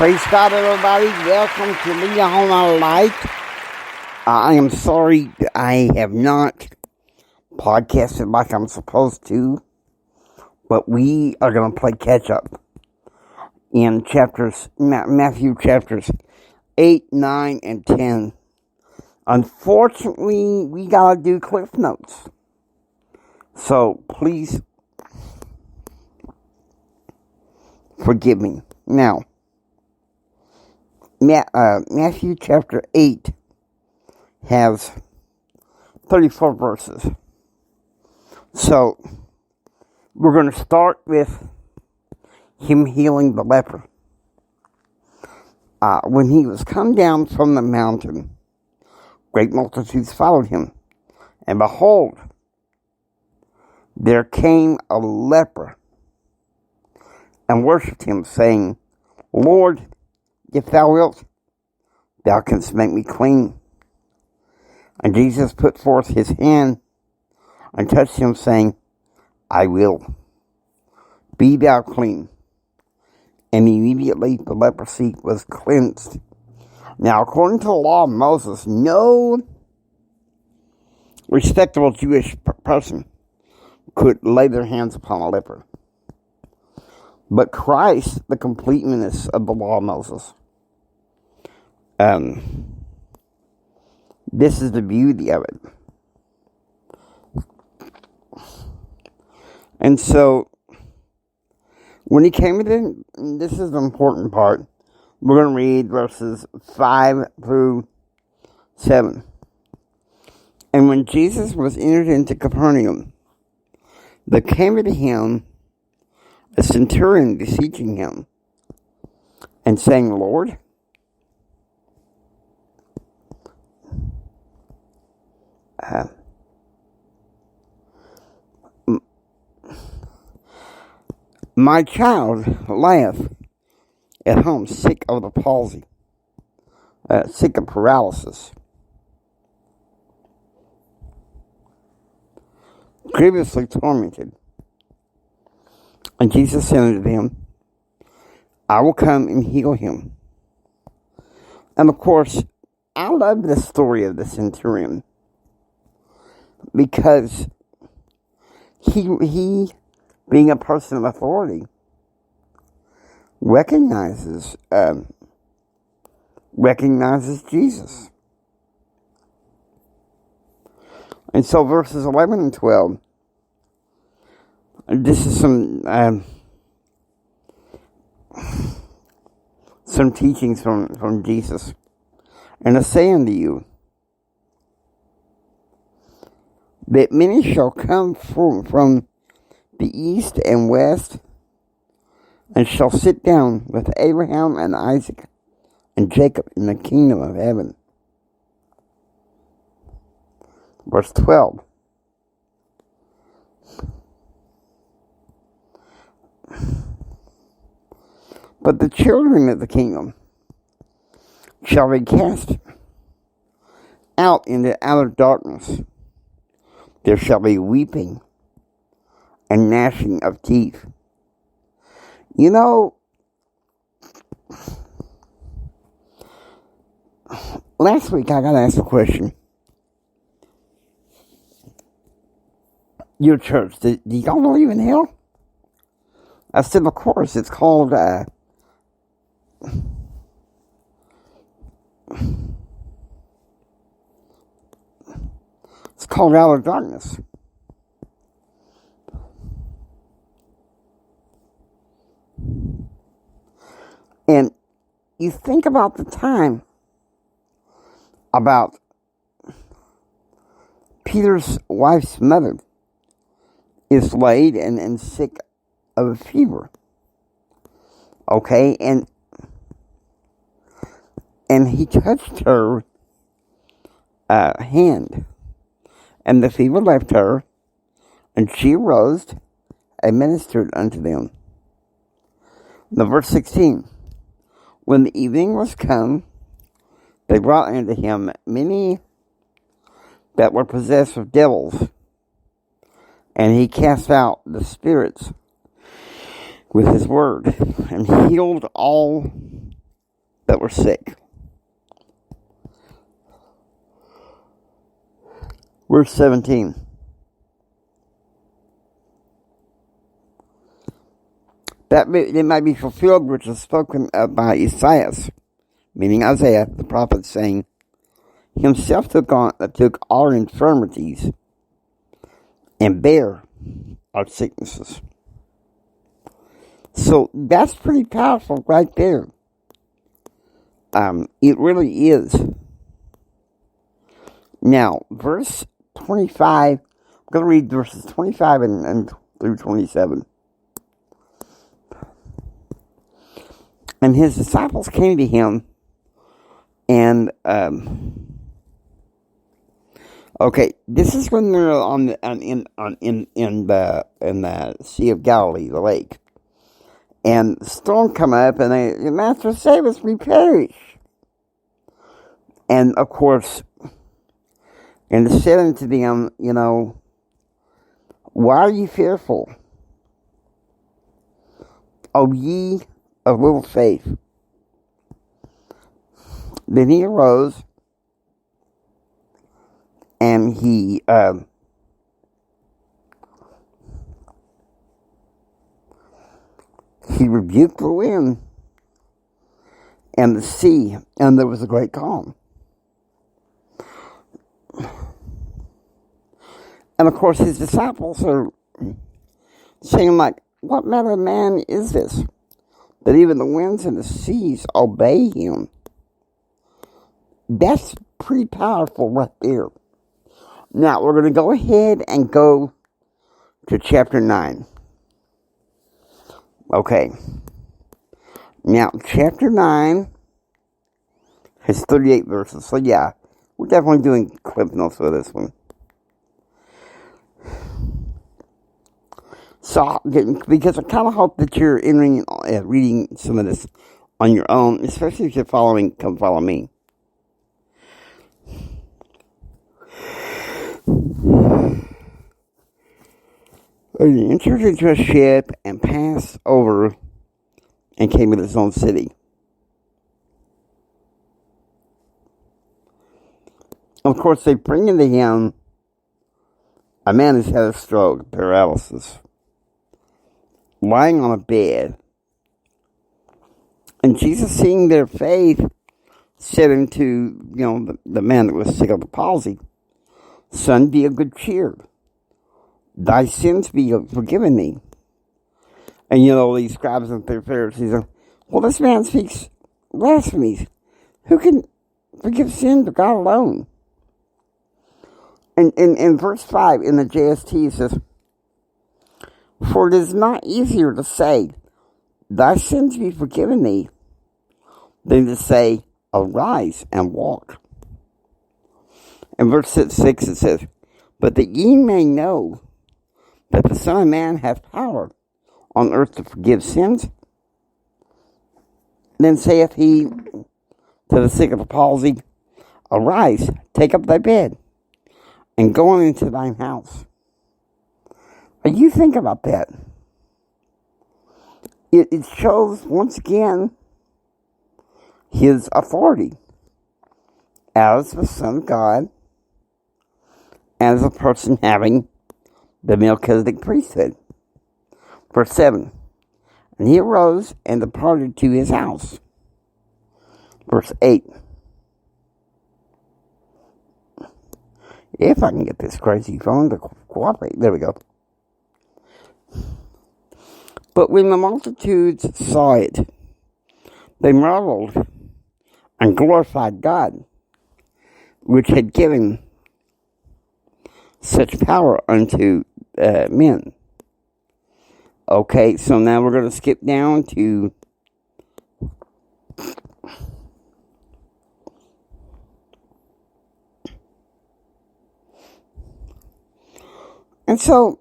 Praise God, everybody. Welcome to Leon Light. I am sorry I have not podcasted like I'm supposed to, but we are going to play catch up in Matthew chapters 8, 9, and 10. Unfortunately, we got to do Cliff Notes. So please forgive me. Now, Matthew chapter 8 has 34 verses. So, we're going to start with him healing the leper. When he was come down from the mountain, great multitudes followed him. And behold, there came a leper and worshipped him, saying, Lord, if thou wilt, thou canst make me clean. And Jesus put forth his hand and touched him, saying, I will. Be thou clean. And immediately the leprosy was cleansed. Now, according to the law of Moses, no respectable Jewish person could lay their hands upon a leper. But Christ, the completeness of the law of Moses, this is the beauty of it. And so, when he came in, this is the important part. We're going to read verses 5 through 7. And when Jesus was entered into Capernaum, there came to him a centurion beseeching him, and saying, Lord, my child lieth at home sick of the palsy, sick of paralysis, grievously tormented. And Jesus said unto them, I will come and heal him. And of course, I love the story of the centurion, because he being a person of authority, recognizes Jesus. And so verses 11 and 12, this is some teachings from Jesus. And I say unto you, that many shall come from the east and west, and shall sit down with Abraham and Isaac and Jacob in the kingdom of heaven. Verse 12. But the children of the kingdom shall be cast out into outer darkness. There shall be weeping and gnashing of teeth. You know, last week I got asked a question. Your church, do y'all believe in hell? I said, of course, it's called, it's called outer darkness. And you think about the time about Peter's wife's mother is laid and sick of a fever. Okay, and he touched her hand, and the fever left her, and she arose and ministered unto them. Now, verse 16. When the evening was come, they brought unto him many that were possessed with devils, and he cast out the spirits with his word, and healed all that were sick. Verse 17. That it might be fulfilled which is spoken by Isaiah, meaning Isaiah, the prophet, saying, Himself took all our infirmities and bare our sicknesses. So that's pretty powerful right there. It really is. Now, verse 25, I'm going to read verses 25 and through 27. And his disciples came to him, and okay, this is when they're in the Sea of Galilee, the lake, and the storm come up, and they, Master, save us, we perish. And of course, and it said unto them, why are ye fearful, O ye of little faith? Then he arose, and he rebuked the wind and the sea, and there was a great calm. And of course, his disciples are saying, like, what manner of man is this, that even the winds and the seas obey him? That's pretty powerful right there. Now, we're going to go ahead and go to chapter 9. Okay. Now, chapter 9 has 38 verses. So, yeah, we're definitely doing clip notes for this one. So, because I kind of hope that you're reading some of this on your own, especially if you're come follow me. He entered into a ship and passed over and came to his own city. Of course, they bring into him a man who's had a stroke, paralysis, lying on a bed. And Jesus, seeing their faith, said unto, the man that was sick of the palsy, Son, be of good cheer. Thy sins be forgiven thee. And these scribes and Pharisees are, well, this man speaks blasphemies. Who can forgive sin but God alone? And in verse 5 in the JST it says, For it is not easier to say, Thy sins be forgiven thee, than to say, Arise and walk. In verse 6 it says, But that ye may know that the Son of Man hath power on earth to forgive sins. Then saith he to the sick of the palsy, Arise, take up thy bed, and go on into thine house. Now you think about that. It shows, once again, his authority as the Son of God, as a person having the Melchizedek priesthood. Verse 7, And he arose and departed to his house. Verse 8, If I can get this crazy phone to cooperate. There we go. But when the multitudes saw it, they marveled and glorified God, which had given such power unto men. Okay, so now we're going to skip down to and so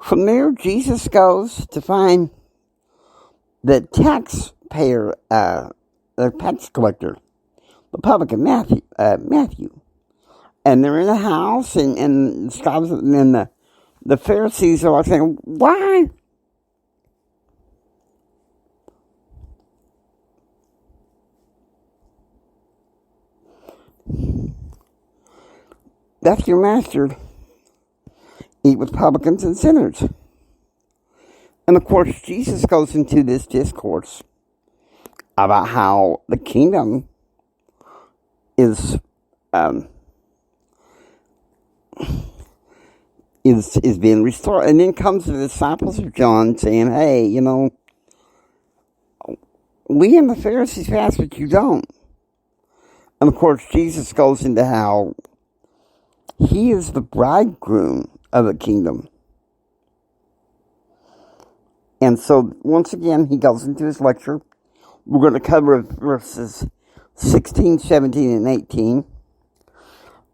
from there Jesus goes to find the taxpayer, the tax collector, the publican Matthew. And they're in the house, and the scribes and the Pharisees are like saying, Why? Doth your master eat with publicans and sinners? And of course, Jesus goes into this discourse about how the kingdom is being restored. And then comes the disciples of John saying, hey, we and the Pharisees fast, but you don't. And of course, Jesus goes into how he is the bridegroom of the kingdom. And so, once again, he goes into his lecture. We're going to cover verses 16, 17, and 18.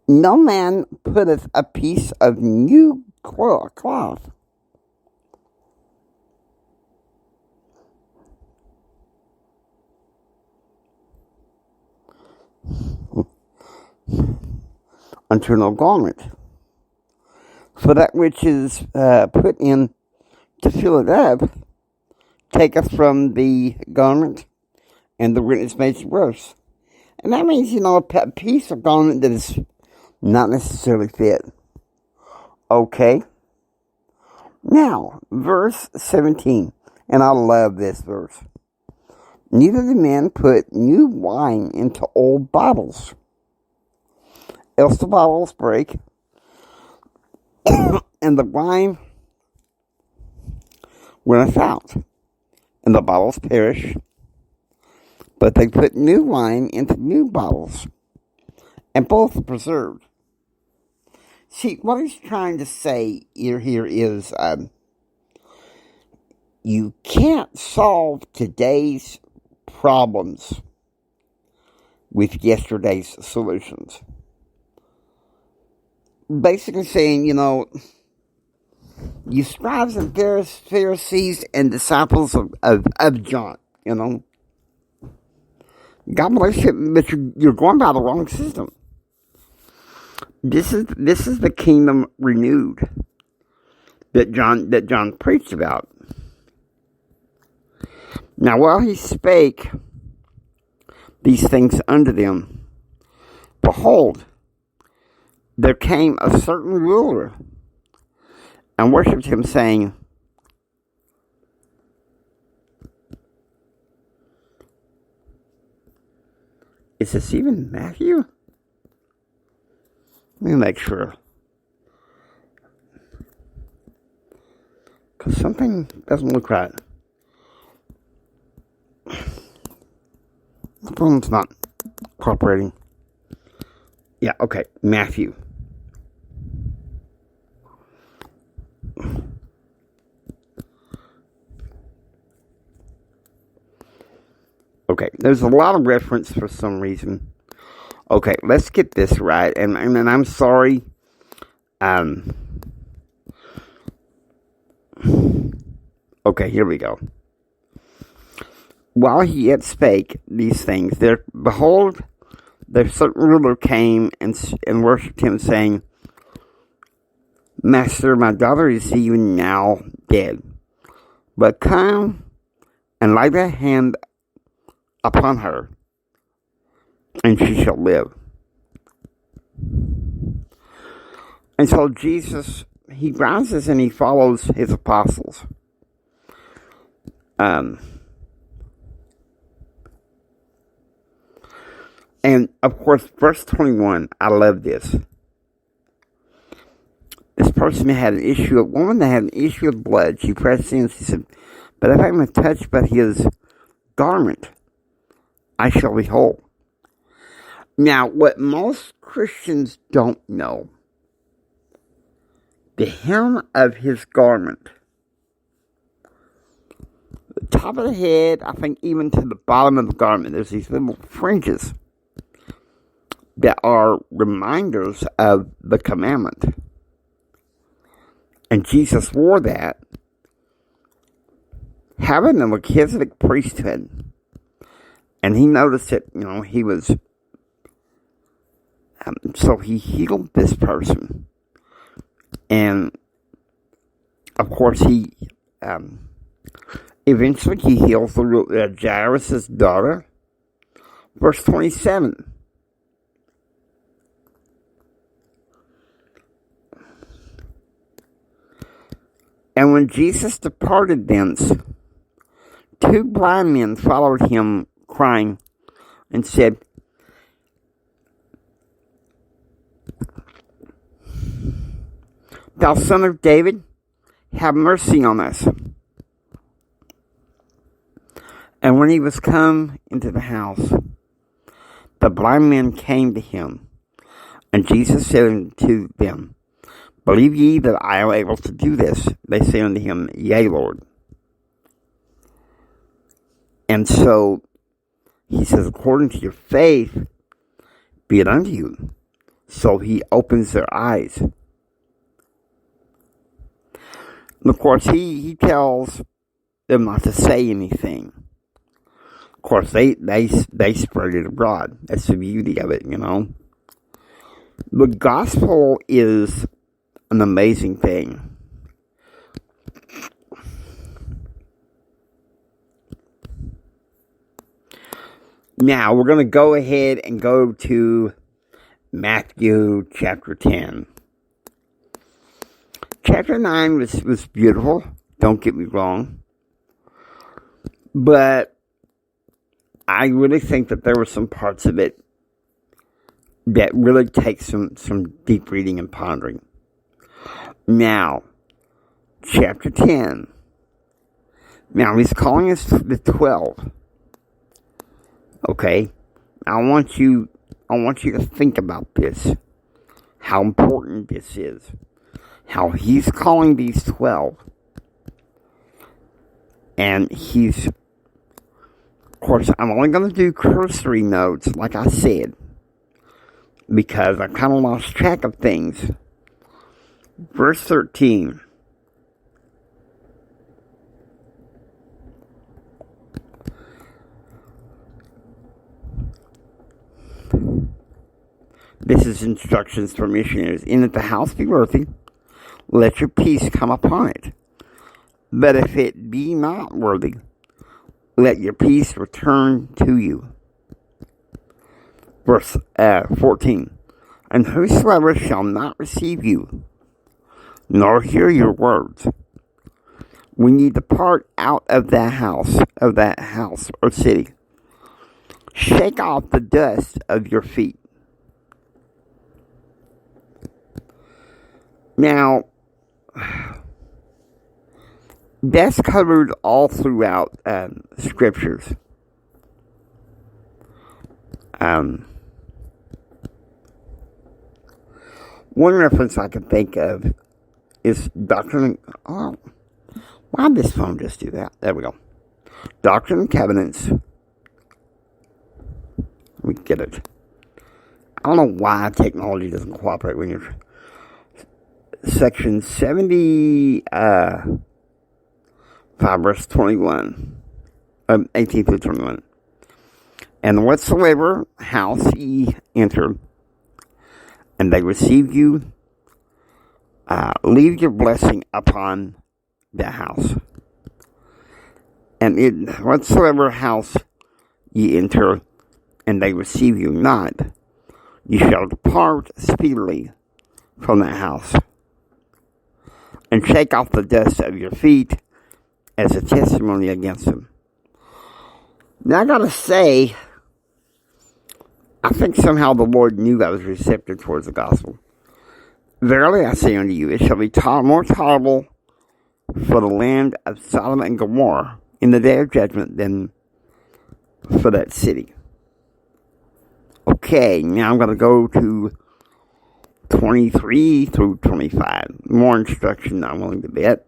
No man putteth a piece of new cloth unto no garment. For that which is put in to fill it up taketh from the garment, and the rent is made worse. And that means, a piece of garment that is not necessarily fit. Okay. Now, verse 17. And I love this verse. Neither do men put new wine into old bottles, else the bottles break, and the wine runneth out, and the bottles perish. But they put new wine into new bottles, and both are preserved. See, what he's trying to say here is, you can't solve today's problems with yesterday's solutions. Basically saying, you scribes and Pharisees and disciples of John, God bless you, but you're going by the wrong system. This is the kingdom renewed that John preached about. Now, while he spake these things unto them, behold, there came a certain ruler and worshipped him, saying, is this even Matthew? Let me make sure. Because something doesn't look right. The phone's not cooperating. Yeah, okay. Matthew. Okay, there's a lot of reference for some reason. Okay, let's get this right. And I'm sorry. Okay, here we go. While he yet spake these things, behold, there certain ruler came and worshipped him, saying, Master, my daughter is even now dead. But come and lay thy hand upon her, and she shall live. And so Jesus, he rises and he follows his apostles. And of course, verse 21, I love this. This person had an issue, a woman that had an issue of blood. She pressed in, she said, but if I am touched by his garment, I shall be whole. Now, what most Christians don't know, the hem of his garment, the top of the head, I think even to the bottom of the garment, there's these little fringes that are reminders of the commandment. And Jesus wore that, having a Melchizedek priesthood. And he noticed that, he was, so he healed this person. And, of course, he, eventually he heals Jairus' daughter. Verse 27. And when Jesus departed thence, two blind men followed him, crying, and said, Thou son of David, have mercy on us. And when he was come into the house, the blind men came to him. And Jesus said unto them, Believe ye that I am able to do this? They say unto him, Yea, Lord. And so he says, according to your faith, be it unto you. So he opens their eyes. And of course, he tells them not to say anything. Of course, they spread it abroad. That's the beauty of it, you know. The gospel is an amazing thing. Now, we're going to go ahead and go to Matthew chapter 10. Chapter 9 was beautiful, don't get me wrong. But I really think that there were some parts of it that really take some deep reading and pondering. Now, chapter 10. Now, he's calling us the 12. Okay? I want you to think about this. How important this is. How he's calling these 12. And he's... Of course, I'm only going to do cursory notes, like I said. Because I kind of lost track of things. Verse 13. This is instructions for missionaries. In that the house be worthy, let your peace come upon it. But if it be not worthy, let your peace return to you. Verse 14. And whosoever shall not receive you, nor hear your words, when ye depart out of that house or city, shake off the dust of your feet. Now, that's covered all throughout scriptures. One reference I can think of is Doctrine... Oh, why did this phone just do that? There we go. Doctrine and Covenants. Let me get it. I don't know why technology doesn't cooperate when you're... Section 75, verse 21. 18 through 21. And whatsoever house ye enter, and they receive you, leave your blessing upon the house. And in whatsoever house ye enter, and they receive you not, ye shall depart speedily from that house, and shake off the dust of your feet as a testimony against them. Now I gotta say, I think somehow the Lord knew I was receptive towards the gospel. Verily I say unto you, it shall be more tolerable for the land of Sodom and Gomorrah in the day of judgment than for that city. Okay, now I'm going to go to 23 through 25. More instruction than I'm willing to bet.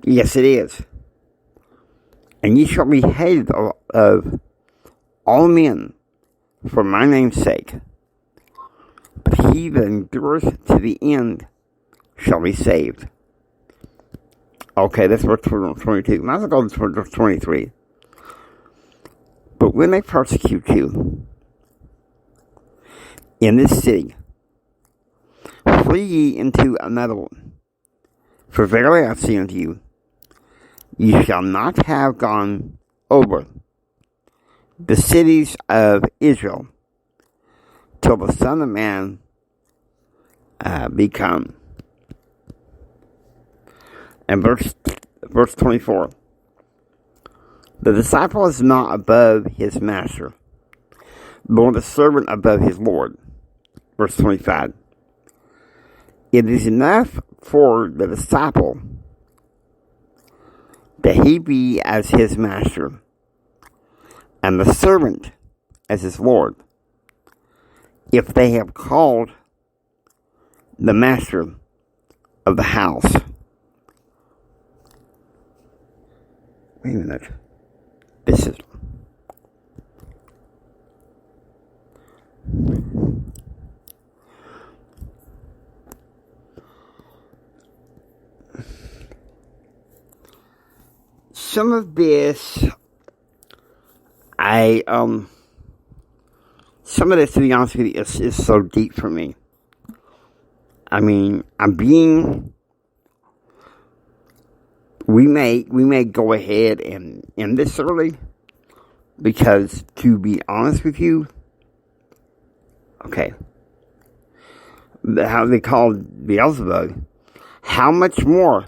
Yes, it is. And ye shall be hated of all men for my name's sake. But he that endureth to the end shall be saved. Okay, that's verse 22. Now let's go to verse 23. But when they persecute you in this city, flee ye into another one. For verily I say unto you, ye shall not have gone over the cities of Israel till the Son of Man become. And verse 24. The disciple is not above his master, nor the servant above his Lord. Verse 25. It is enough for the disciple that he be as his master, and the servant as his Lord, if they have called the master of the house. Wait a minute. This is... Some of this, to be honest with you, is so deep for me. I mean, we may go ahead and end this early, because to be honest with you, okay, how they called Beelzebub, how much more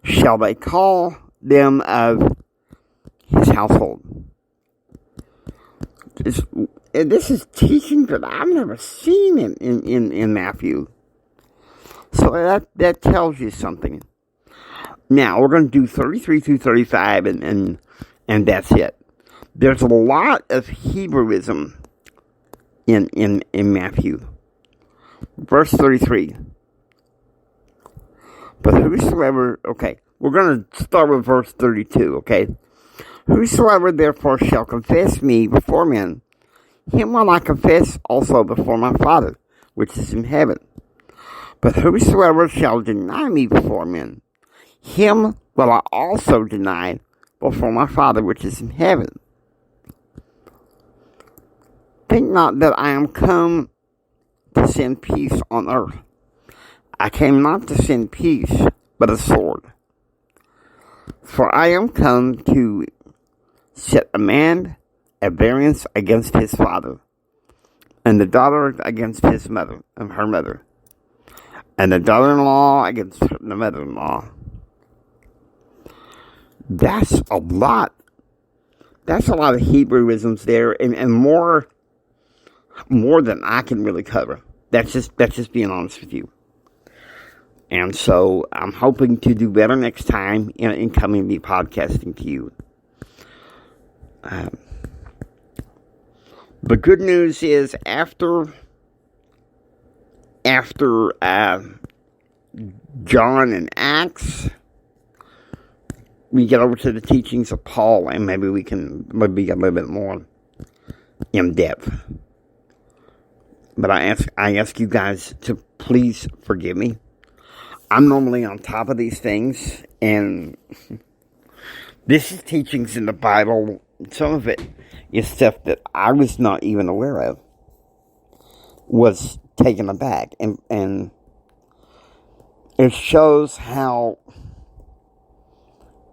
shall they call them of his household? This is teaching that I've never seen in Matthew. So that tells you something. Now, we're going to do 33 through 35, and that's it. There's a lot of Hebrewism in Matthew. Verse 33. But whosoever... Okay, we're going to start with verse 32, okay? Whosoever therefore shall confess me before men, him will I confess also before my Father, which is in heaven. But whosoever shall deny me before men, him will I also deny before my Father, which is in heaven. Think not that I am come to send peace on earth. I came not to send peace, but a sword. For I am come to set a man at variance against his father, and the daughter against his mother, and her mother, and the daughter-in-law against the mother-in-law. That's a lot. That's a lot of Hebrewisms there, and more than I can really cover. That's just being honest with you. And so I'm hoping to do better next time in coming to be podcasting to you. The good news is after John and Acts, we get over to the teachings of Paul, and maybe we can maybe get a little bit more in depth. But I ask you guys to please forgive me. I'm normally on top of these things, and this is teachings in the Bible. Some of it is stuff that I was not even aware of. Was taken aback, and it shows how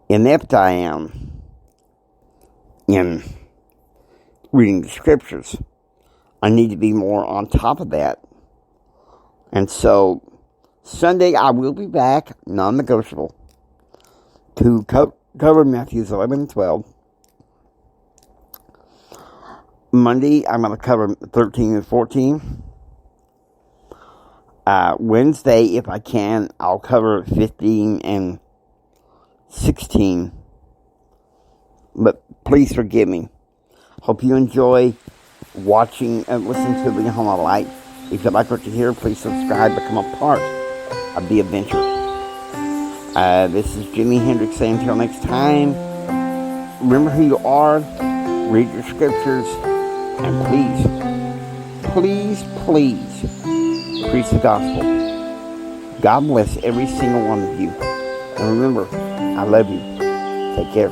inept I am in reading the scriptures. I need to be more on top of that. And so Sunday I will be back, non-negotiable, to cover Matthews 11 and 12. Monday I'm going to cover 13 and 14. Wednesday, if I can, I'll cover 15 and 16. But please forgive me. Hope you enjoy watching and listening to the Home of Light. If you like what you hear, please subscribe, become a part of the adventure. This is Jimi Hendrix saying until next time, remember who you are, read your scriptures, and please preach the gospel. God bless every single one of you. And remember, I love you. Take care.